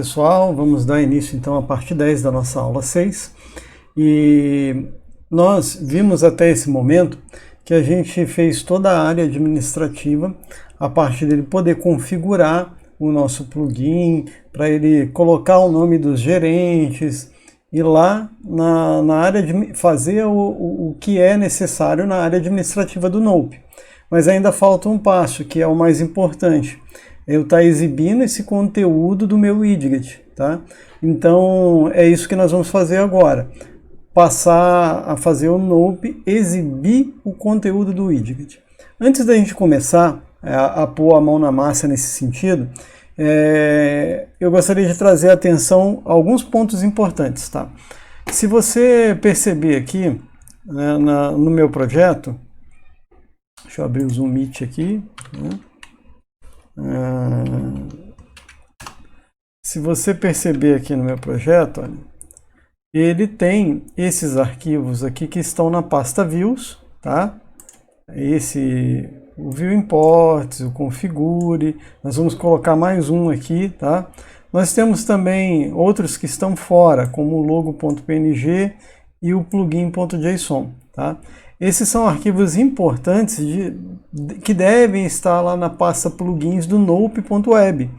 pessoal, vamos dar início então à parte 10 da nossa aula 6 e nós vimos até esse momento que a gente fez toda a área administrativa, a parte dele poder configurar o nosso plugin, para ele colocar o nome dos gerentes e lá na área de fazer o que é necessário na área administrativa do Nope. Mas ainda falta um passo, que é o mais importante. Eu estar exibindo esse conteúdo do meu widget, tá? Então, é isso que nós vamos fazer agora. Passar a fazer o Nope exibir o conteúdo do widget. Antes da gente começar a pôr a mão na massa nesse sentido, eu gostaria de trazer atenção a alguns pontos importantes, tá? Se você perceber aqui, né, no meu projeto, deixa eu abrir o Zoom Meet aqui, né? Se você perceber aqui no meu projeto, olha, ele tem esses arquivos aqui que estão na pasta Views, tá? O View Imports, o Configure, nós vamos colocar mais um aqui, tá? Nós temos também outros que estão fora, como o logo.png e o plugin.json, tá? Esses são arquivos importantes que devem estar lá na pasta plugins do nope.web.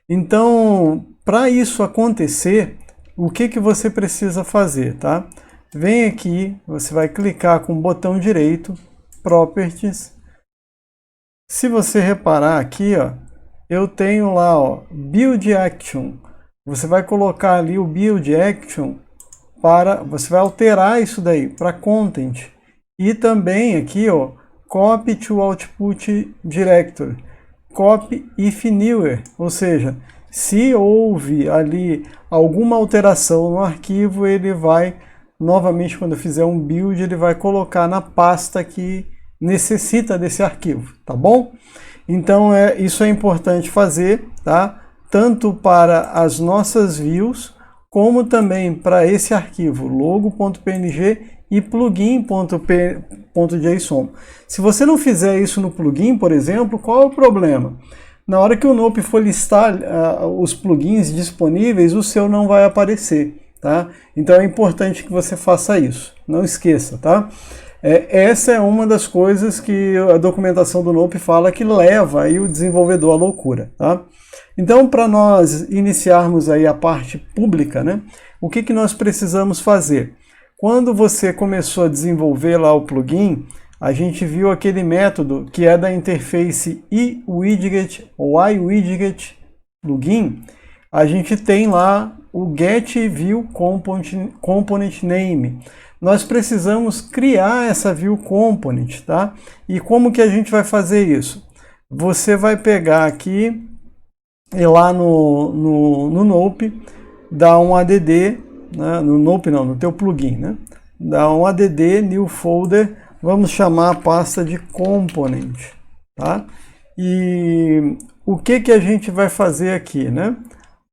Então, para isso acontecer, o que você precisa fazer, tá? Vem aqui, você vai clicar com o botão direito, Properties. Se você reparar aqui, ó, eu tenho lá, ó, Build Action. Você vai colocar ali o Build Action você vai alterar isso daí para Content. E também aqui, ó, Copy to Output Directory, Copy if newer, ou seja, se houve ali alguma alteração no arquivo, ele vai, novamente, quando eu fizer um build, ele vai colocar na pasta que necessita desse arquivo, tá bom? Então, isso é importante fazer, tá? Tanto para as nossas views, como também para esse arquivo, logo.png e plugin.json. Se você não fizer isso no plugin, por exemplo, qual é o problema? Na hora que o Nope for listar os plugins disponíveis, o seu não vai aparecer, tá? Então é importante que você faça isso, não esqueça, tá? Essa é uma das coisas que a documentação do Nope fala que leva aí o desenvolvedor à loucura, tá? Então, para nós iniciarmos aí a parte pública, né, o que nós precisamos fazer? Quando você começou a desenvolver lá o plugin, a gente viu aquele método que é da interface iWidget ou iWidget plugin. A gente tem lá o getViewComponentName. Nós precisamos criar essa View Component, tá? E como que a gente vai fazer isso? Você vai pegar aqui e lá no Nope, dar um add, né? No Nope não, no teu plugin, né? Dá um add, new folder, vamos chamar a pasta de component, tá? E o que a gente vai fazer aqui, né?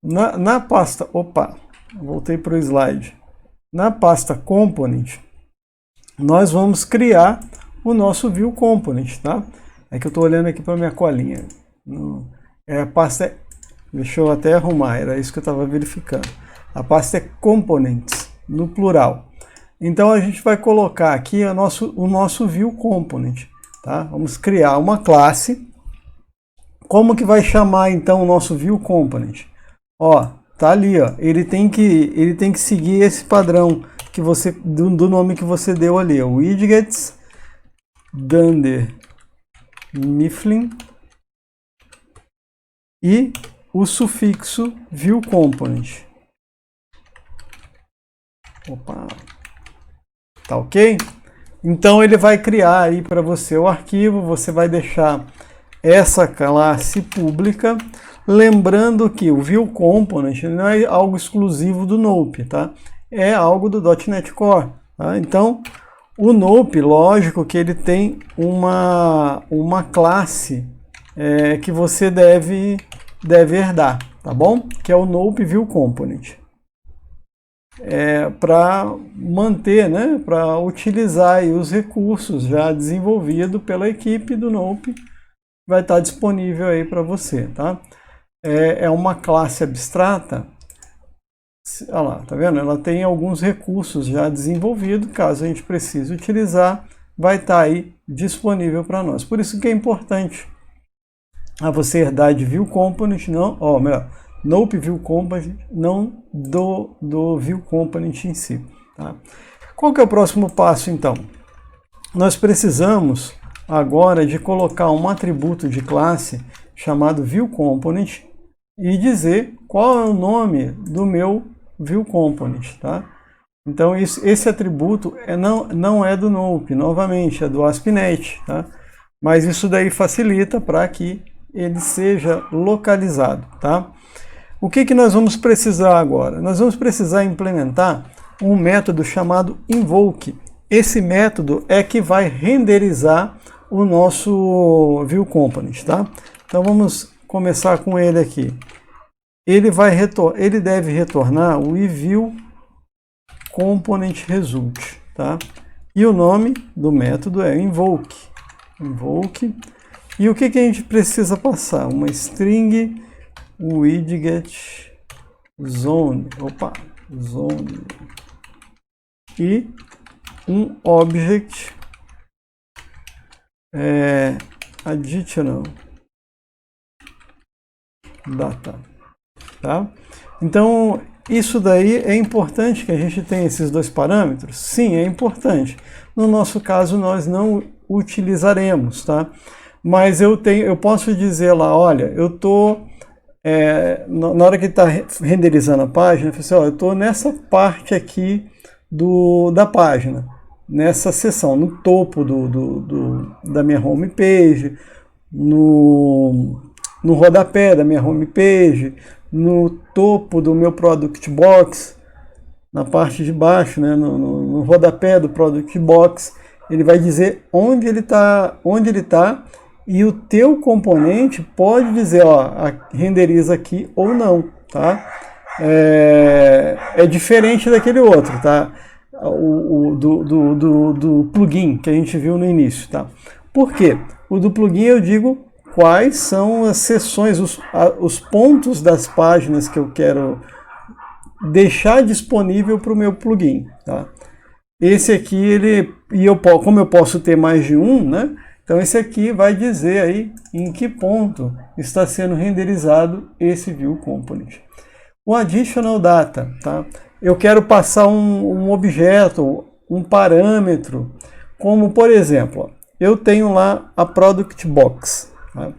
Na pasta, voltei para o slide. Na pasta component, nós vamos criar o nosso view component, tá? É que eu estou olhando aqui para minha colinha. A pasta deixa eu até arrumar, era isso que eu estava verificando. A pasta é components, no plural. Então a gente vai colocar aqui o nosso view component, tá? Vamos criar uma classe. Como que vai chamar então o nosso view component? Ó, tá ali, ó. Ele tem que seguir esse padrão que do nome que você deu ali, ó, widgets dunder mifflin e o sufixo view component. Tá ok? Então ele vai criar aí para você o arquivo, você vai deixar essa classe pública, lembrando que o View Component não é algo exclusivo do Nope, tá? É algo do .NET Core, tá? Então, o Nope, lógico que ele tem uma classe que você deve herdar, tá bom? Que é o Nope View Component. Para manter, né, para utilizar aí os recursos já desenvolvidos pela equipe do Nope, vai estar disponível aí para você, tá? é uma classe abstrata. Olha lá, tá vendo? Ela tem alguns recursos já desenvolvidos, caso a gente precise utilizar, vai estar aí disponível para nós. Por isso que é importante você herdar de View Component, não, melhor, Nope View Component, não do View Component em si. Tá? Qual que é o próximo passo, então? Nós precisamos agora de colocar um atributo de classe chamado View Component e dizer qual é o nome do meu View Component, tá? Então esse atributo não é do Nope, novamente, é do ASP.NET, tá? Mas isso daí facilita para que ele seja localizado, tá? O que nós vamos precisar agora? Nós vamos precisar implementar um método chamado invoke. Esse método é que vai renderizar o nosso View Component, tá? Então vamos começar com ele aqui. Ele deve retornar o eView Component Result, tá? E o nome do método é invoke. Invoke. E o que a gente precisa passar? Uma string widget zone. Zone. E um object additional data. Tá? Então, isso daí é importante que a gente tenha esses dois parâmetros? Sim, é importante. No nosso caso, nós não utilizaremos, tá? Mas eu posso dizer lá, olha, eu estou, na hora que está renderizando a página, eu falo assim, ó, eu estou nessa parte aqui da página, nessa seção, no topo da minha homepage, no rodapé da minha homepage, no topo do meu Product Box, na parte de baixo, né, no rodapé do Product Box, ele vai dizer onde ele tá, e o teu componente pode dizer, ó, renderiza aqui ou não, tá? É diferente daquele outro, tá? Do plugin que a gente viu no início, tá? Por quê? O do plugin eu digo quais são as seções, os pontos das páginas que eu quero deixar disponível para o meu plugin, tá? Esse aqui, como eu posso ter mais de um, né? Então esse aqui vai dizer aí em que ponto está sendo renderizado esse View Component. O Additional Data, tá? Eu quero passar um objeto, um parâmetro, como por exemplo, eu tenho lá a Product Box, tá?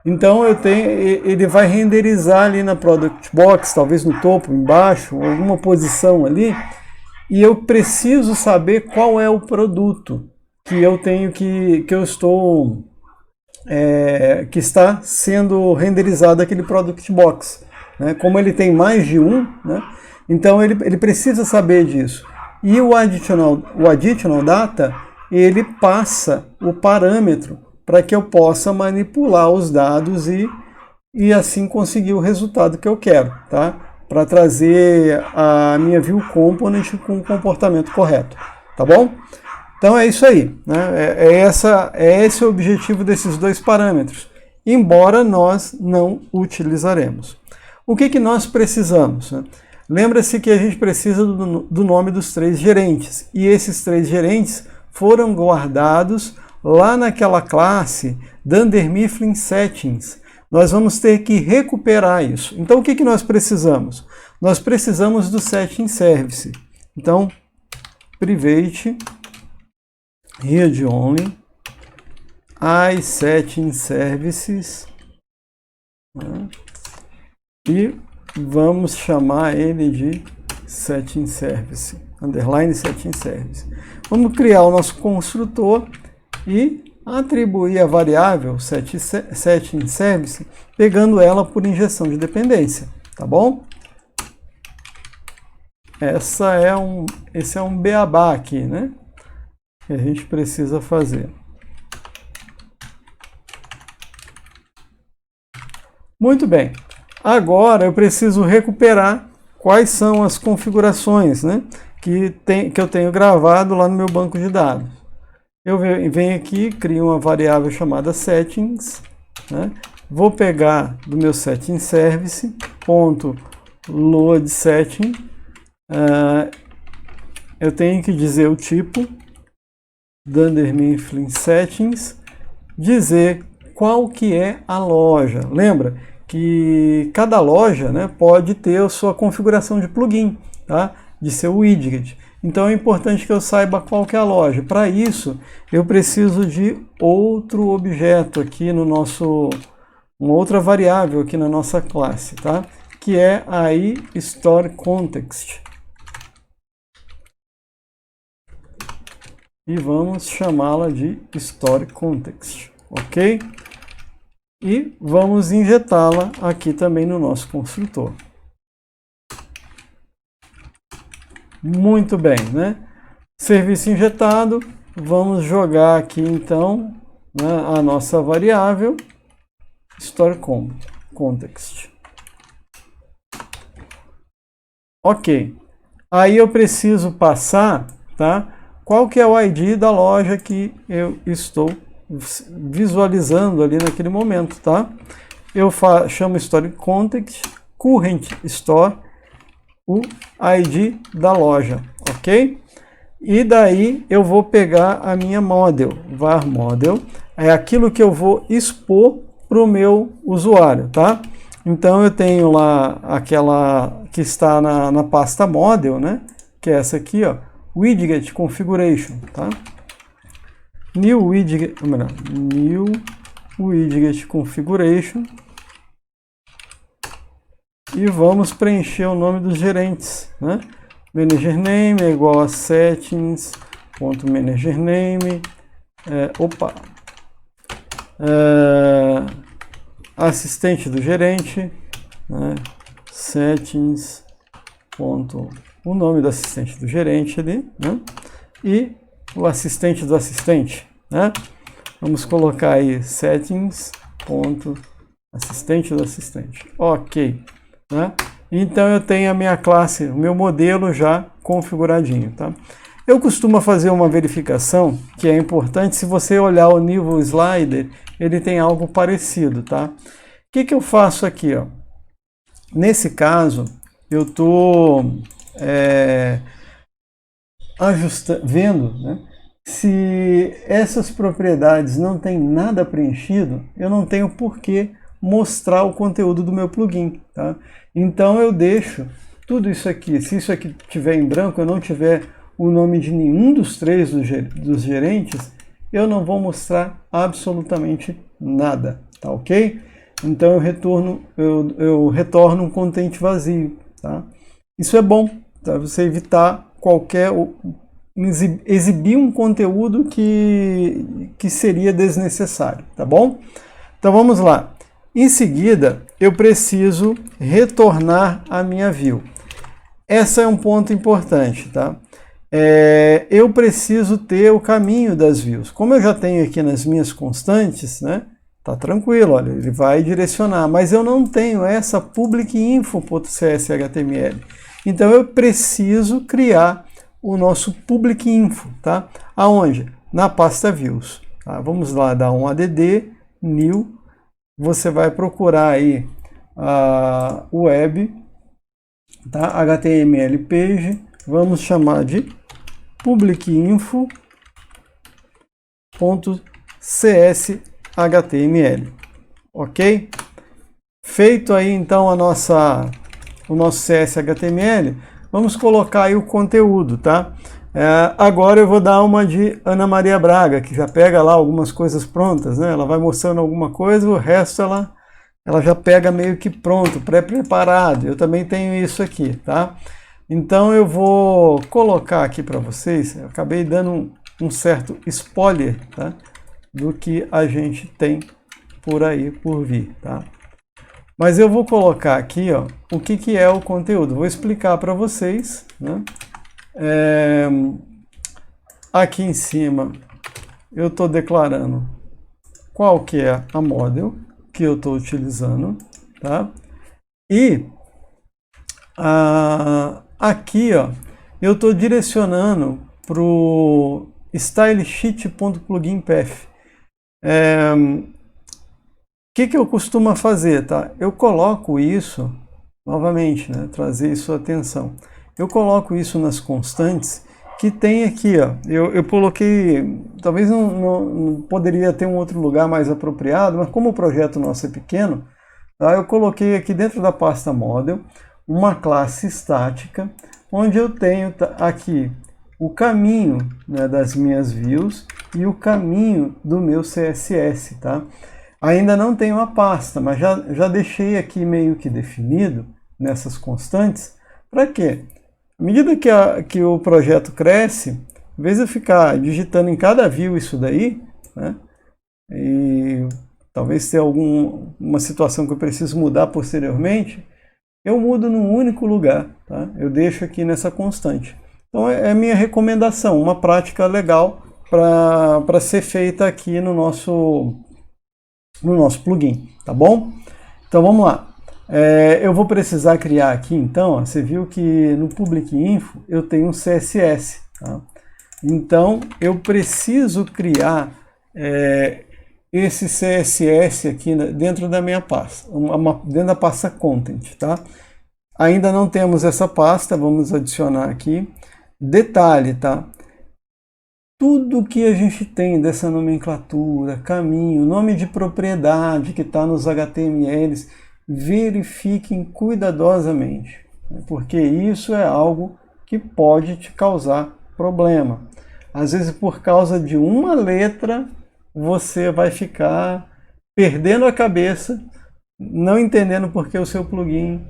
Então ele vai renderizar ali na Product Box, talvez no topo, embaixo, alguma posição ali, e eu preciso saber qual é o produto que eu tenho que está sendo renderizado aquele Product Box, né? Como ele tem mais de um, né? Então ele precisa saber disso. E o additional data, ele passa o parâmetro para que eu possa manipular os dados e assim conseguir o resultado que eu quero, tá? Para trazer a minha View Component com o comportamento correto, tá bom? Então é isso aí, né? Esse o objetivo desses dois parâmetros, embora nós não utilizaremos. O que nós precisamos, né? Lembra-se que a gente precisa do nome dos 3 gerentes, e esses 3 gerentes foram guardados lá naquela classe Dunder Mifflin Settings. Nós vamos ter que recuperar isso. Então o que nós precisamos? Nós precisamos do Setting Service. Então, private read only iSetting Services, né? E vamos chamar ele de Setting Service, underline Setting Service. Vamos criar o nosso construtor e atribuir a variável Setting Service, pegando ela por injeção de dependência, tá bom? Esse é um beabá aqui, né? Que a gente precisa fazer. Muito bem. Agora eu preciso recuperar quais são as configurações, né, que eu tenho gravado lá no meu banco de dados. Eu venho aqui, crio uma variável chamada settings, né, Vou pegar do meu setting service, ponto load setting, eu tenho que dizer o tipo, Dunder Mifflin Settings, dizer qual que é a loja. Lembra que cada loja, né, pode ter a sua configuração de plugin, tá? De seu widget. Então é importante que eu saiba qual que é a loja. Para isso, eu preciso de outro objeto aqui no nosso, uma outra variável aqui na nossa classe, tá? Que é a iStoreContext. E vamos chamá-la de StoreContext, ok? E vamos injetá-la aqui também no nosso construtor. Muito bem, né? Serviço injetado, vamos jogar aqui então, né, a nossa variável StoreContext. Ok. Aí eu preciso passar, tá? Qual que é o ID da loja que eu estou visualizando ali naquele momento, tá? Eu chamo StoreContext, Current Store, o ID da loja, ok? E daí eu vou pegar a minha model, var model, é aquilo que eu vou expor para o meu usuário, tá? Então eu tenho lá aquela que está na pasta model, né? Que é essa aqui, ó, widget configuration, tá? New widget configuration. E vamos preencher o nome dos gerentes, né? Manager name é igual a settings.manager-name, assistente do gerente, né? Settings. O nome do assistente do gerente ali, né? E o assistente do assistente, né? Vamos colocar aí settings.assistente do assistente. Ok, né? Então eu tenho a minha classe, o meu modelo já configuradinho, tá? Eu costumo fazer uma verificação que é importante. Se você olhar o nível slider, ele tem algo parecido, tá? O que eu faço aqui, ó? Nesse caso, eu estou vendo, né, se essas propriedades não tem nada preenchido, eu não tenho por que mostrar o conteúdo do meu plugin, tá? Então eu deixo tudo isso aqui. Se isso aqui tiver em branco, eu não tiver o nome de nenhum dos três dos gerentes, eu não vou mostrar absolutamente nada, tá ok? Então eu retorno um content vazio, tá? Isso é bom, tá? Você evitar exibir um conteúdo que seria desnecessário, tá bom? Então vamos lá. Em seguida, eu preciso retornar a minha view. Esse é um ponto importante, tá? Eu preciso ter o caminho das views. Como eu já tenho aqui nas minhas constantes, né? Tá tranquilo, olha, ele vai direcionar, mas eu não tenho essa public info.cshtml. Então eu preciso criar o nosso public info, tá? Aonde? Na pasta views. Tá? Vamos lá, dar um add new. Você vai procurar aí a web, tá? HTML page. Vamos chamar de public info.cshtml. Ok? Feito aí então o nosso CSHTML, vamos colocar aí o conteúdo, tá? Agora eu vou dar uma de Ana Maria Braga, que já pega lá algumas coisas prontas, né? Ela vai mostrando alguma coisa, o resto ela já pega meio que pronto, pré-preparado. Eu também tenho isso aqui, tá? Então eu vou colocar aqui para vocês, eu acabei dando um certo spoiler, tá? Do que a gente tem por aí por vir, tá? Mas eu vou colocar aqui, ó, o que é o conteúdo. Vou explicar para vocês, né? Aqui em cima eu estou declarando qual que é a model que eu estou utilizando, tá? E aqui, ó, eu estou direcionando para o stylesheet.pluginpath. O que eu costumo fazer, tá? Eu coloco isso, novamente, né? Trazer isso à atenção. Eu coloco isso nas constantes que tem aqui, ó. Eu coloquei, talvez não poderia ter um outro lugar mais apropriado, mas como o projeto nosso é pequeno, tá? Eu coloquei aqui dentro da pasta Model uma classe estática, onde eu tenho aqui o caminho, né, das minhas views e o caminho do meu CSS, tá? Ainda não tenho a pasta, mas já deixei aqui meio que definido nessas constantes. Para quê? À medida que o projeto cresce, em vez de eu ficar digitando em cada view isso daí, né, e talvez ter alguma situação que eu preciso mudar posteriormente, eu mudo num único lugar, tá? Eu deixo aqui nessa constante. Então é a minha recomendação, uma prática legal para ser feita aqui no nosso plugin, tá bom? Então vamos lá. Eu vou precisar criar aqui, então, ó, você viu que no Public Info eu tenho um CSS, tá? Então eu preciso criar esse CSS aqui dentro da minha pasta, dentro da pasta Content, tá? Ainda não temos essa pasta, vamos adicionar aqui. Detalhe, tá? Tudo que a gente tem dessa nomenclatura, caminho, nome de propriedade que está nos HTMLs, verifiquem cuidadosamente, porque isso é algo que pode te causar problema. Às vezes, por causa de uma letra, você vai ficar perdendo a cabeça, não entendendo porque o seu plugin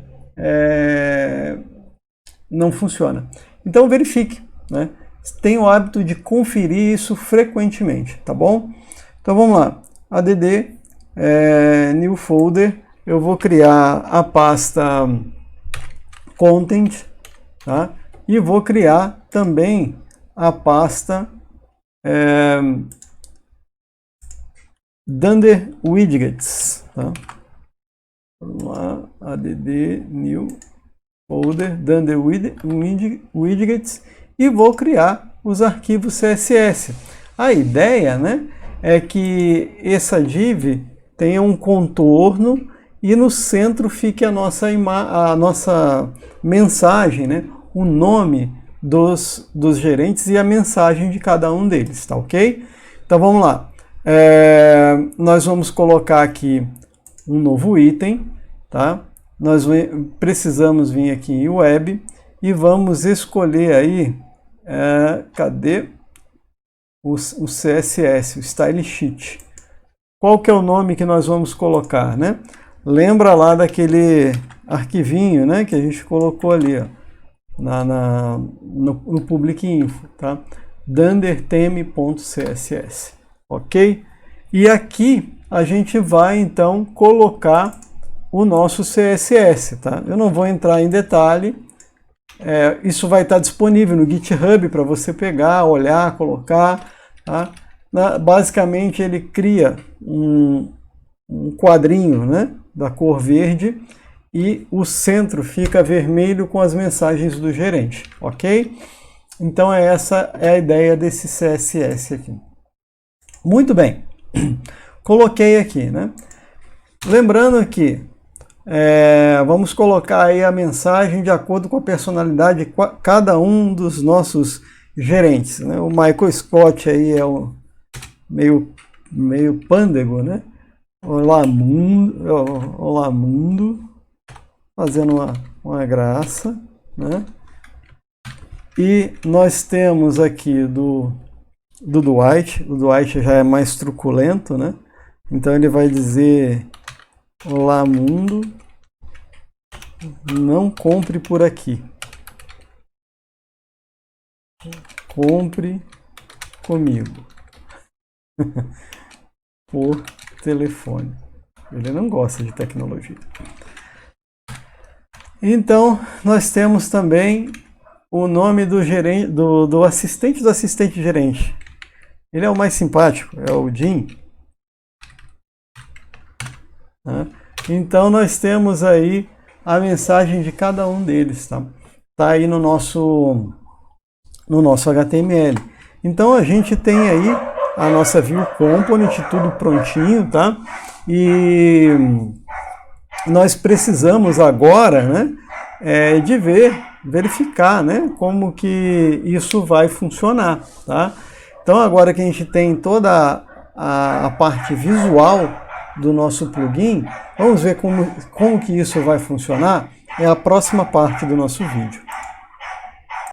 não funciona. Então verifique, né? Tenha o hábito de conferir isso frequentemente, tá bom? Então vamos lá, add new folder, eu vou criar a pasta content, tá? E vou criar também a pasta Dunder Widgets, tá? Vamos lá, add new folder Dunder Widgets e vou criar os arquivos CSS. A ideia, né, é que essa div tenha um contorno e no centro fique a nossa mensagem, né, o nome dos gerentes e a mensagem de cada um deles, tá ok? Então vamos lá. Nós vamos colocar aqui um novo item, tá? Nós precisamos vir aqui em web e vamos escolher aí, cadê o CSS, o Style Sheet. Qual que é o nome que nós vamos colocar, né? Lembra lá daquele arquivinho, né, que a gente colocou ali, ó, no Public Info, tá? dundertheme.css, ok? E aqui a gente vai então colocar o nosso CSS, tá? Eu não vou entrar em detalhe, isso vai estar disponível no GitHub para você pegar, olhar, colocar, tá? Basicamente ele cria um quadrinho, né, da cor verde e o centro fica vermelho com as mensagens do gerente, ok? Então essa é a ideia desse CSS aqui. Muito bem, coloquei aqui, né? Lembrando que vamos colocar aí a mensagem de acordo com a personalidade de cada um dos nossos gerentes, né? O Michael Scott aí é o meio pândego, né? Olá mundo, fazendo uma graça, né? E nós temos aqui do Dwight, o Dwight já é mais truculento, né? Então ele vai dizer: olá mundo, não compre por aqui, compre comigo por telefone. Ele não gosta de tecnologia. Então nós temos também o nome do gerente, do assistente gerente. Ele é o mais simpático, é o Jim. Então nós temos aí a mensagem de cada um deles, tá? Tá aí no nosso HTML. Então a gente tem aí a nossa view component, tudo prontinho, tá? E nós precisamos agora, né, de verificar, né, como que isso vai funcionar, tá? Então agora que a gente tem toda a parte visual do nosso plugin, vamos ver como que isso vai funcionar. É a próxima parte do nosso vídeo.